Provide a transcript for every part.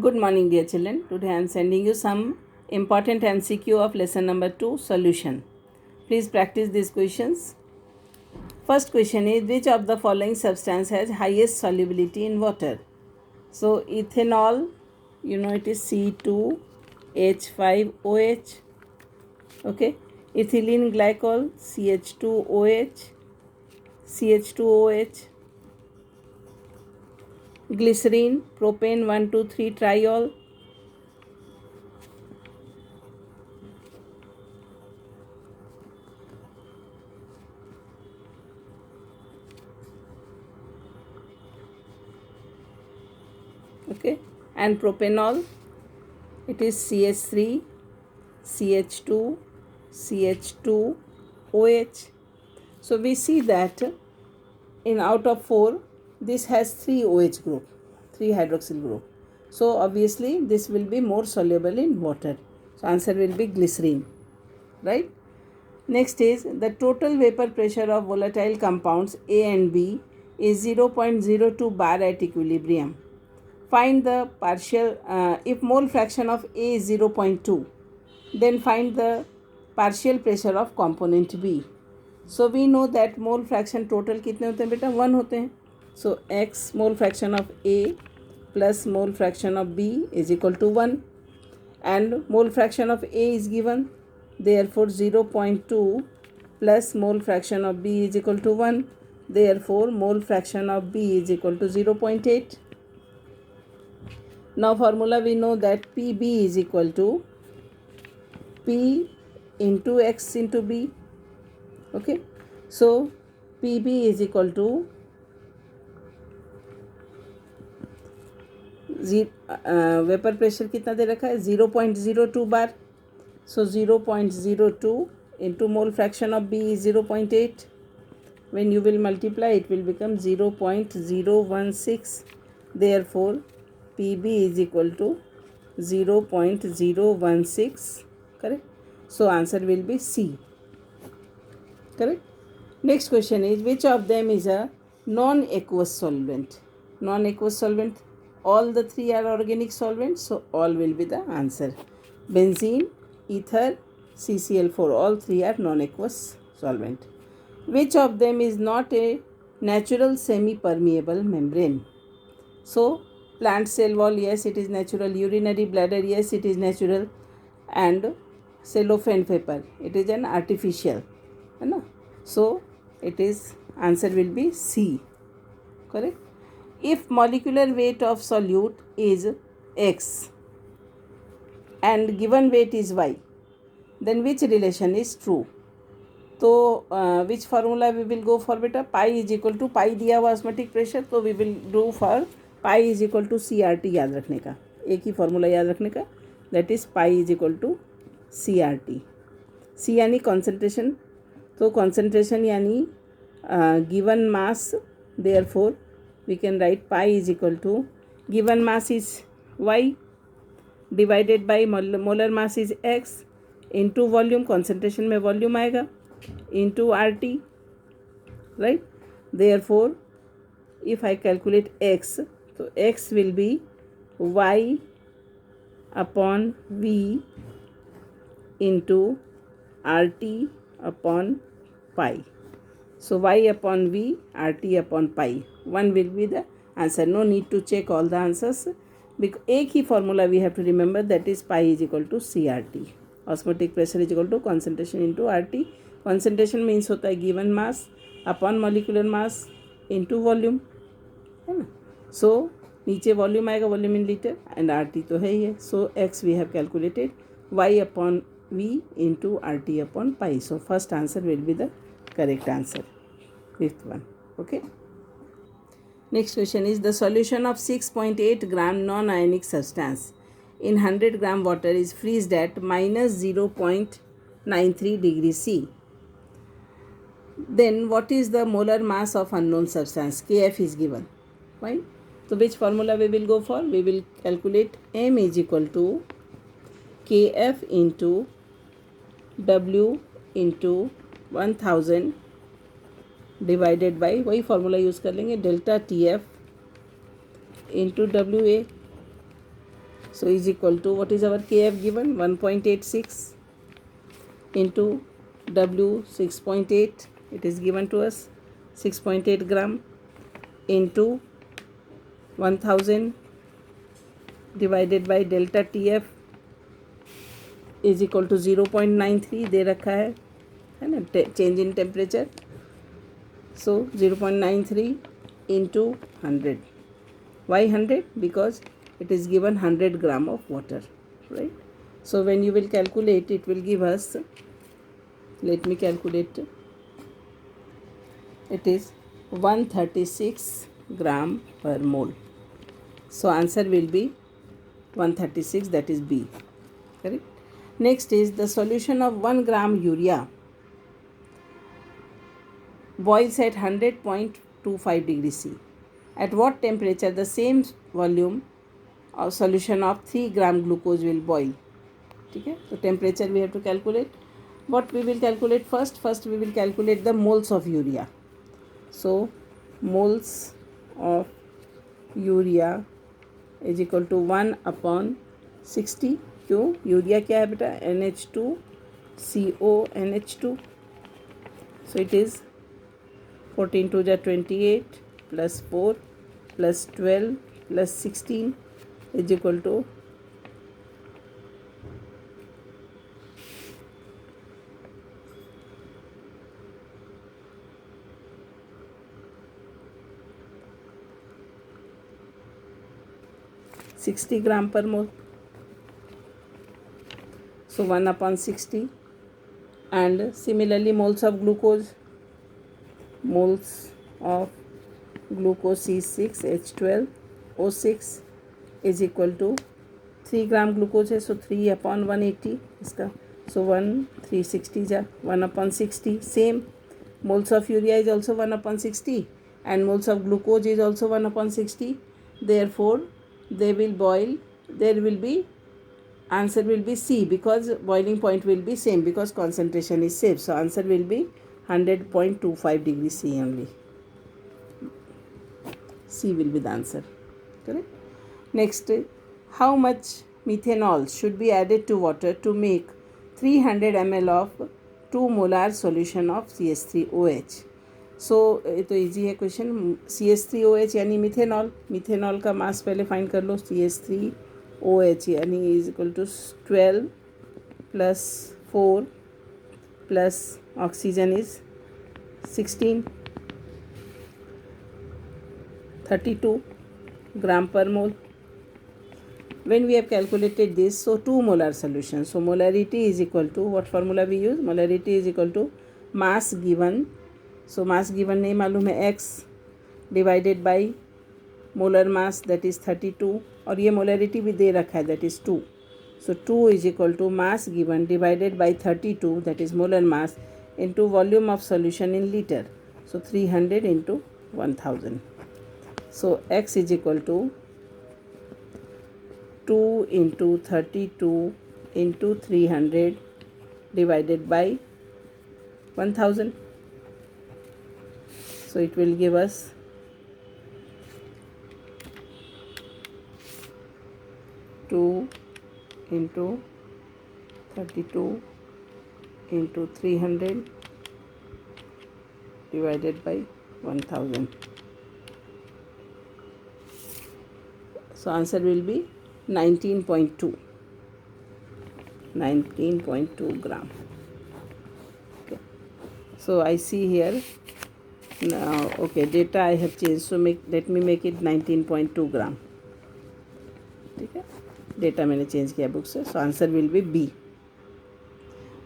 Good morning, dear children. Today I am sending you some important MCQ of lesson number 2 solution. Please practice these questions. First question is, which of the following substance has highest solubility in water? So ethanol, it is C2H5OH. Okay. Ethylene glycol, CH2OH, CH2OH. Glycerine, propane 1,2,3 triol. Okay, and propanol, it is CH3, CH2, CH2, OH. So we see that in out of 4, this has 3 OH group, 3 hydroxyl group. So obviously this will be more soluble in water. So answer will be glycerine, right? Next is, the total vapor pressure of volatile compounds A and B is 0.02 bar at equilibrium. Find the partial, if mole fraction of A is 0.2, then find the partial pressure of component B. So we know that mole fraction total कितने होते हैं बेटा? 1 होते हैं. So x mole fraction of A plus mole fraction of B is equal to 1, and mole fraction of A is given. Therefore 0.2 plus mole fraction of B is equal to 1. Therefore mole fraction of B is equal to 0.8. Now formula we know that Pb is equal to P into X into B. Okay, so Pb is equal to vapour pressure कितना दे रखा है? 0.02 बार. So 0.02 into mole fraction of B is 0.8. When you will multiply, it will become 0.016. Therefore Pb is equal to 0.016. Correct? So answer will be C. Correct? Next question is, which of them is a non-aqueous solvent? Non-aqueous solvent, all the 3 are organic solvents, so all will be the answer. Benzene, ether, CCl4, all 3 are non-aqueous solvent. Which of them is not a natural semi-permeable membrane? So plant cell wall, yes, it is natural. Urinary bladder, yes, it is natural. And cellophane paper, it is an artificial. So it is, answer will be C. Correct? If molecular weight of solute is X and given weight is Y, then which relation is true? तो which formula we will go for beta? Pi is equal to, pi दिया हुआ osmotic pressure, तो we will do for pi is equal to CRT. याद रखने का, एक ही formula याद रखने का, that is pi is equal to CRT. C यानी concentration, तो concentration यानी given mass, therefore we can write pi is equal to, given mass is Y divided by molar mass is X into volume, concentration में volume आएगा, into RT, right? Therefore if I calculate X, so X will be Y upon V into RT upon pi. So y upon V, RT upon pi. 1 will be the answer. No need to check all the answers. Because एक ही formula we have to remember, that is pi is equal to CRT. Osmotic pressure is equal to concentration into RT. Concentration means होता है given mass upon molecular mass into volume, है ना? So नीचे volume आएगा, volume in liter, and RT तो है ही है. So X we have calculated, y upon V into RT upon pi. So first answer will be the correct answer. Fifth one. Okay. Next question is, the solution of 6.8 gram non-ionic substance in 100 gram water is freezed at minus 0.93 degree C. Then what is the molar mass of unknown substance? Kf is given. Fine. So which formula we will go for? We will calculate m is equal to Kf into W into 1000 divided by, वही formula use कर लेंगे, delta T F into W A. So is equal to, what is our Kf given? 1.86 into W 6.8, it is given to us 6.8 gram, into 1000 divided by delta Tf is equal to 0.93 दे रखा है ना, change in temperature. So 0.93 into 100. Why 100? Because it is given 100 gram of water, right? So when you will calculate, it will give us, let me calculate, it is 136 gram per mole. So answer will be 136, that is B, correct. Next is the solution of 1 gram urea boils at 100.25 degrees C. At what temperature the same volume of solution of 3 gram glucose will boil? ठीक है, तो temperature we have to calculate. What we will calculate first? First we will calculate the moles of urea. So moles of urea is equal to 1/60. क्यों? Urea क्या है बेटा? NH2CO NH2. So it is 14 2 जा 28 plus 4 plus 12 plus 16 is equal to 60 gram per mole. So 1/60. And similarly moles of glucose C6H12O6 is equal to 3 gram glucose है, so 3/180 इसका. So 360 जा 1/60. Same moles of urea is also 1/60 and moles of glucose is also 1/60. Therefore they will boil, there will be, answer will be C, because boiling point will be same because concentration is same. So answer will be 100.25 degrees C only. C will be the answer, correct. Next, how much methanol should be added to water to make 300 ml of 2 molar solution of CH3OH? सो ये तो easy है question. CH3OH यानी methanol. Methanol का मास पहले find कर लो. CH3OH यानी is equal to 12 plus 4 plus oxygen is 16, 32 gram per mole. When we have calculated this, so 2 molar solution. So molarity is equal to, what formula we use? Molarity is equal to mass given. So mass given नहीं मालूम है, x divided by molar mass, that is 32, और ये molarity भी दे रखा है, that is 2. So 2 is equal to mass given divided by 32, that is molar mass, into volume of solution in liter. So 300 into 1000. So x is equal to 2 into 32 into 300 divided by 1000. So it will give us 2 into 32 into 300 divided by 1000. So answer will be 19.2 gram. Okay. So I see here now, okay, data I have changed, so let me make it 19.2 gram. ठीक है, data मैंने change किया book से. So answer will be B.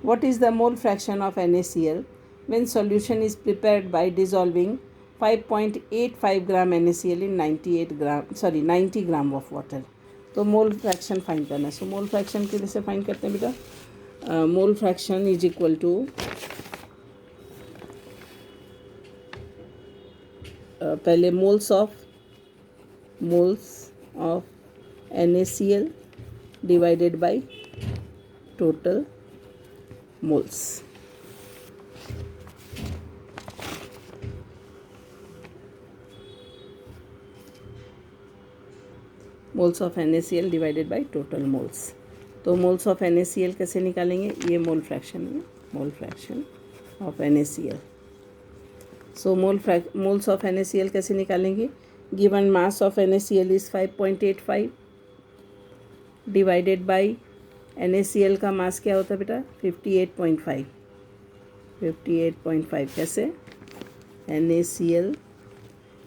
What is the mole fraction of NaCl when solution is prepared by dissolving 5.85 gram NaCl in 90 gram of water. तो mole fraction find करना है. सो mole fraction के लिए से find करते हैं बेटा. Mole fraction is equal to पहले moles of NaCl divided by total moles. Moles of NaCl divided by total moles. तो मोल्स ऑफ NaCl कैसे निकालेंगे, ये मोल फ्रैक्शन है, mole fraction of NaCl। So moles of NaCl कैसे निकालेंगे, given mass of NaCl is 5.85 divided by NaCl का मास क्या होता है बेटा 58.5। 58.5 कैसे, NaCl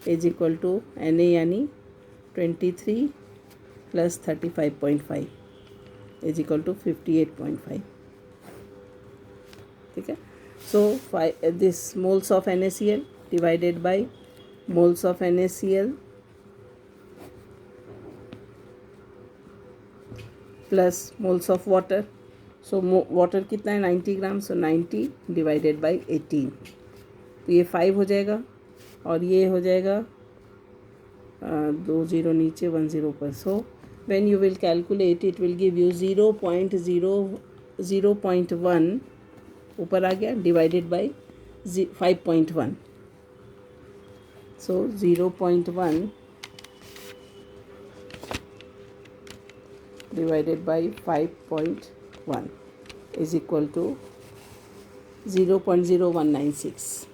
is equal to Na यानी 23 प्लस 35.5 इज इक्वल टू 58.5। ठीक है, so this moles of NaCl divided bye moles of NaCl plus moles of water. So water कितना है 90 ग्राम, सो 90 डिवाइडेड बाय 18, तो ये 5 हो जाएगा और ये हो जाएगा 2 0 नीचे 1 0 पर। So when you will calculate it will give you 0.1 ऊपर आ गया divided by 5.1। So 0.1 divided by 5.1 is equal to 0.0196।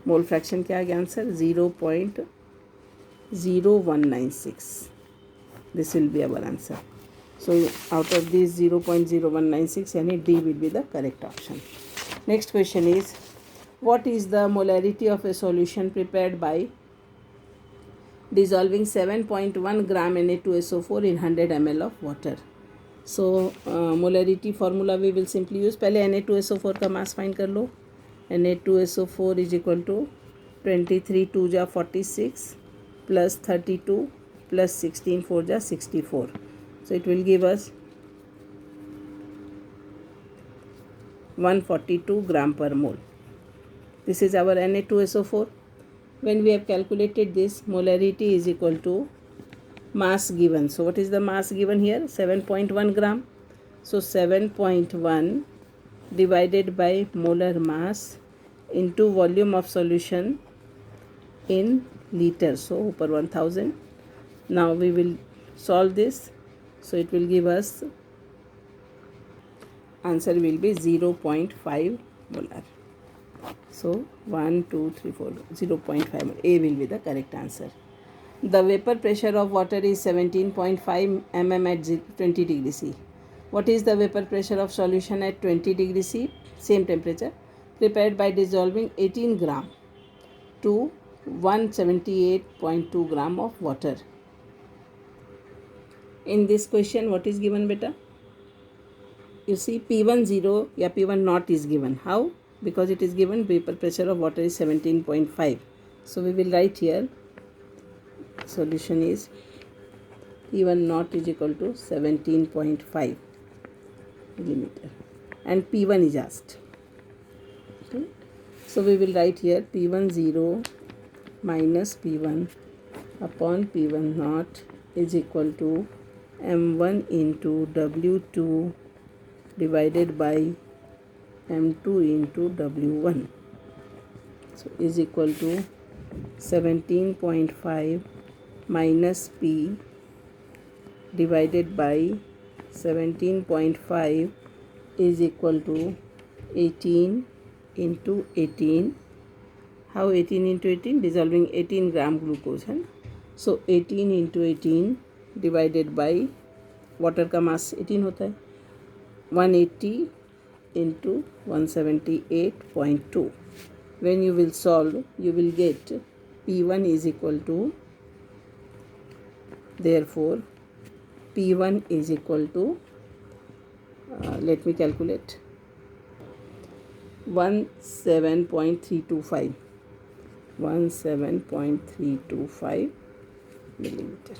Mole fraction क्या आ गया answer 0.0196। This will be our answer. So out of this 0.0196 यानी D will be the correct option. Next question is what is the molarity of a solution prepared by dissolving 7.1 gram Na2SO4 in 100 ml of water? So molarity formula we will simply use, पहले Na2SO4 का mass find कर लो। Na2SO4 is equal to 23 2 जा 46 plus 32 plus 16 4 जा 64, so it will give us 142 gram per mole. This is our Na2SO4. When we have calculated this, molarity is equal to mass given. So what is the mass given here? 7.1 gram. So 7.1 divided by molar mass into volume of solution in liters. So upper 1000. Now we will solve this. So it will give us, answer will be 0.5 molar. So 1 2 3 4 0.5, A will be the correct answer. The vapor pressure of water is 17.5 mm at 20 degree C. What is the vapor pressure of solution at 20 degree C, same temperature, prepared by dissolving 18 gram to 178.2 gram of water? In this question what is given beta? You see P1 0 या P1 naught is given. How? Because it is given vapor pressure of water is 17.5. So we will write here solution is P1 naught is equal to 17.5 millimeter and P1 is asked. Okay. So we will write here P1 0 minus P1 upon P1 naught is equal to M1 into W2 divided by M2 into W1, so is equal to 17.5 minus P divided by 17.5 is equal to 18 into 18. How 18 into 18? Dissolving 18 gram glucose है, so 18 into 18 divided by water का mass 18 होता है 180 into 178.2. When you will solve, you will get P1 is equal to, therefore P1 is equal to, let me calculate, 17.325 millimeter.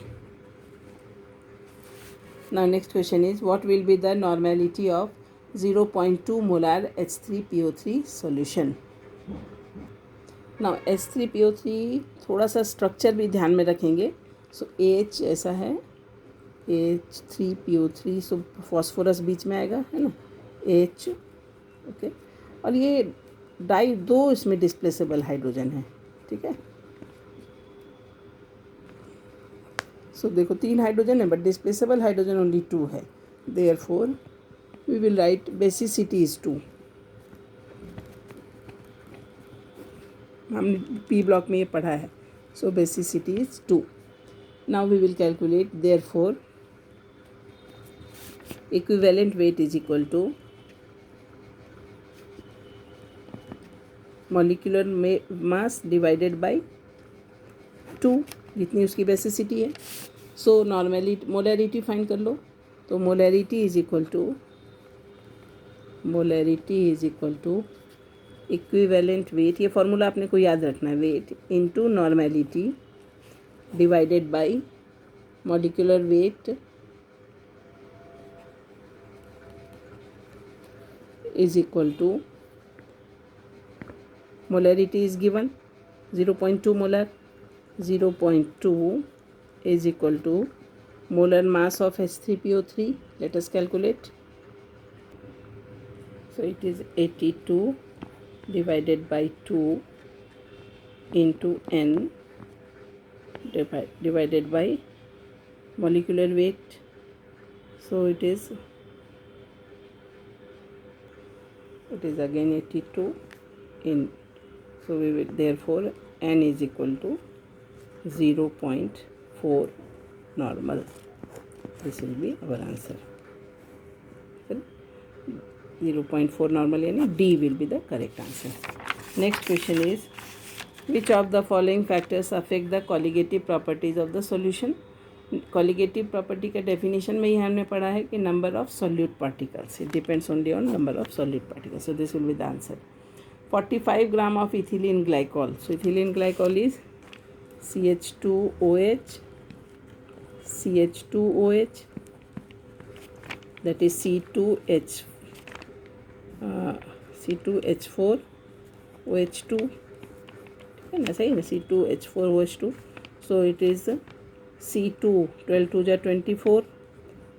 Now next question is what will be the normality of 0.2 molar H3PO3 solution? Now H3PO3 थोड़ा सा structure भी ध्यान में रखेंगे. सो H ऐसा है, H3PO3, सो phosphorus बीच में आएगा, है ना, H, ओके, और ये दो इसमें डिस्प्लेसेबल हाइड्रोजन है, ठीक है. सो देखो 3 हाइड्रोजन है बट डिस्प्लेसेबल हाइड्रोजन ओनली 2 है, therefore we will write basicity is 2. हमने पी ब्लॉक में ये पढ़ा है. So basicity is 2. Now we will calculate, therefore equivalent weight is equal to molecular mass divided by 2, जितनी उसकी बेसिसिटी है. सो नॉर्मली मोलैरिटी फाइंड कर लो. तो molarity is equal to equivalent weight, ये फॉर्मूला आपने को याद रखना है, weight into normality divided by molecular weight is equal to molarity is given 0.2 molar. 0.2 is equal to molar mass of H3PO3. Let us calculate. So it is 82 divided by 2 into n divided by molecular weight. So it is again 82 in. So we will, therefore n is equal to 0.4 normal. This will be our answer. 0.4 normal यानी D will be the correct answer. Next question is, which of the following factors affect the colligative properties of the solution? Colligative property का definition में ही हमने पढ़ा है कि number of solute particles. It depends only on number of solute particles. So this will be the answer. 45 gram of ethylene glycol. So ethylene glycol is CH2OH, that is C2H4 OH2, है ना, सही है ना, C2H4 OH2. So it is C2, 12 2 जा 24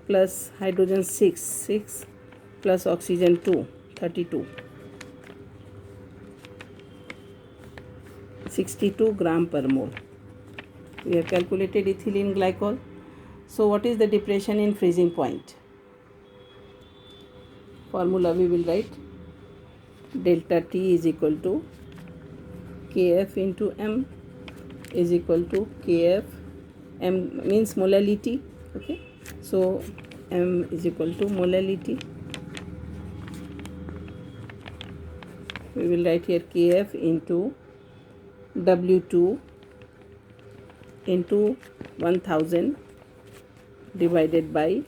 plus hydrogen 6 plus oxygen 2, 32. 62 gram per mole. We have calculated ethylene glycol. So what is the depression in freezing point? Formula we will write, delta T is equal to Kf into M is equal to Kf. M means molality. Okay, so M is equal to molality. We will write here Kf into W2 into 1000 divided by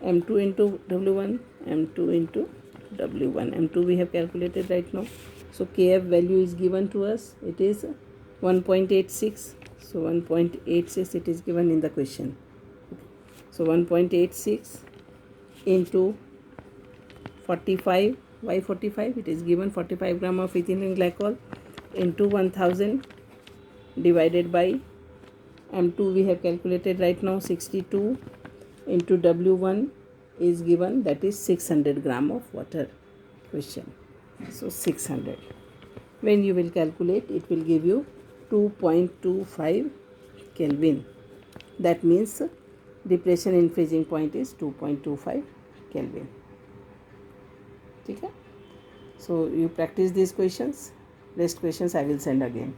M2 into W1, M2 into W1. M2 we have calculated right now. So Kf value is given to us. It is 1.86. So 1.86 it is given in the question. So 1.86 into 45. Why 45? It is given 45 gram of ethylene glycol into 1000 divided by M2 we have calculated right now, 62 into W1 is given, that is 600 gram of water. Question. So 600. When you will calculate, it will give you 2.25 Kelvin. That means depression in freezing point is 2.25 Kelvin. ठीक है. So you practice these questions. Rest questions I will send again.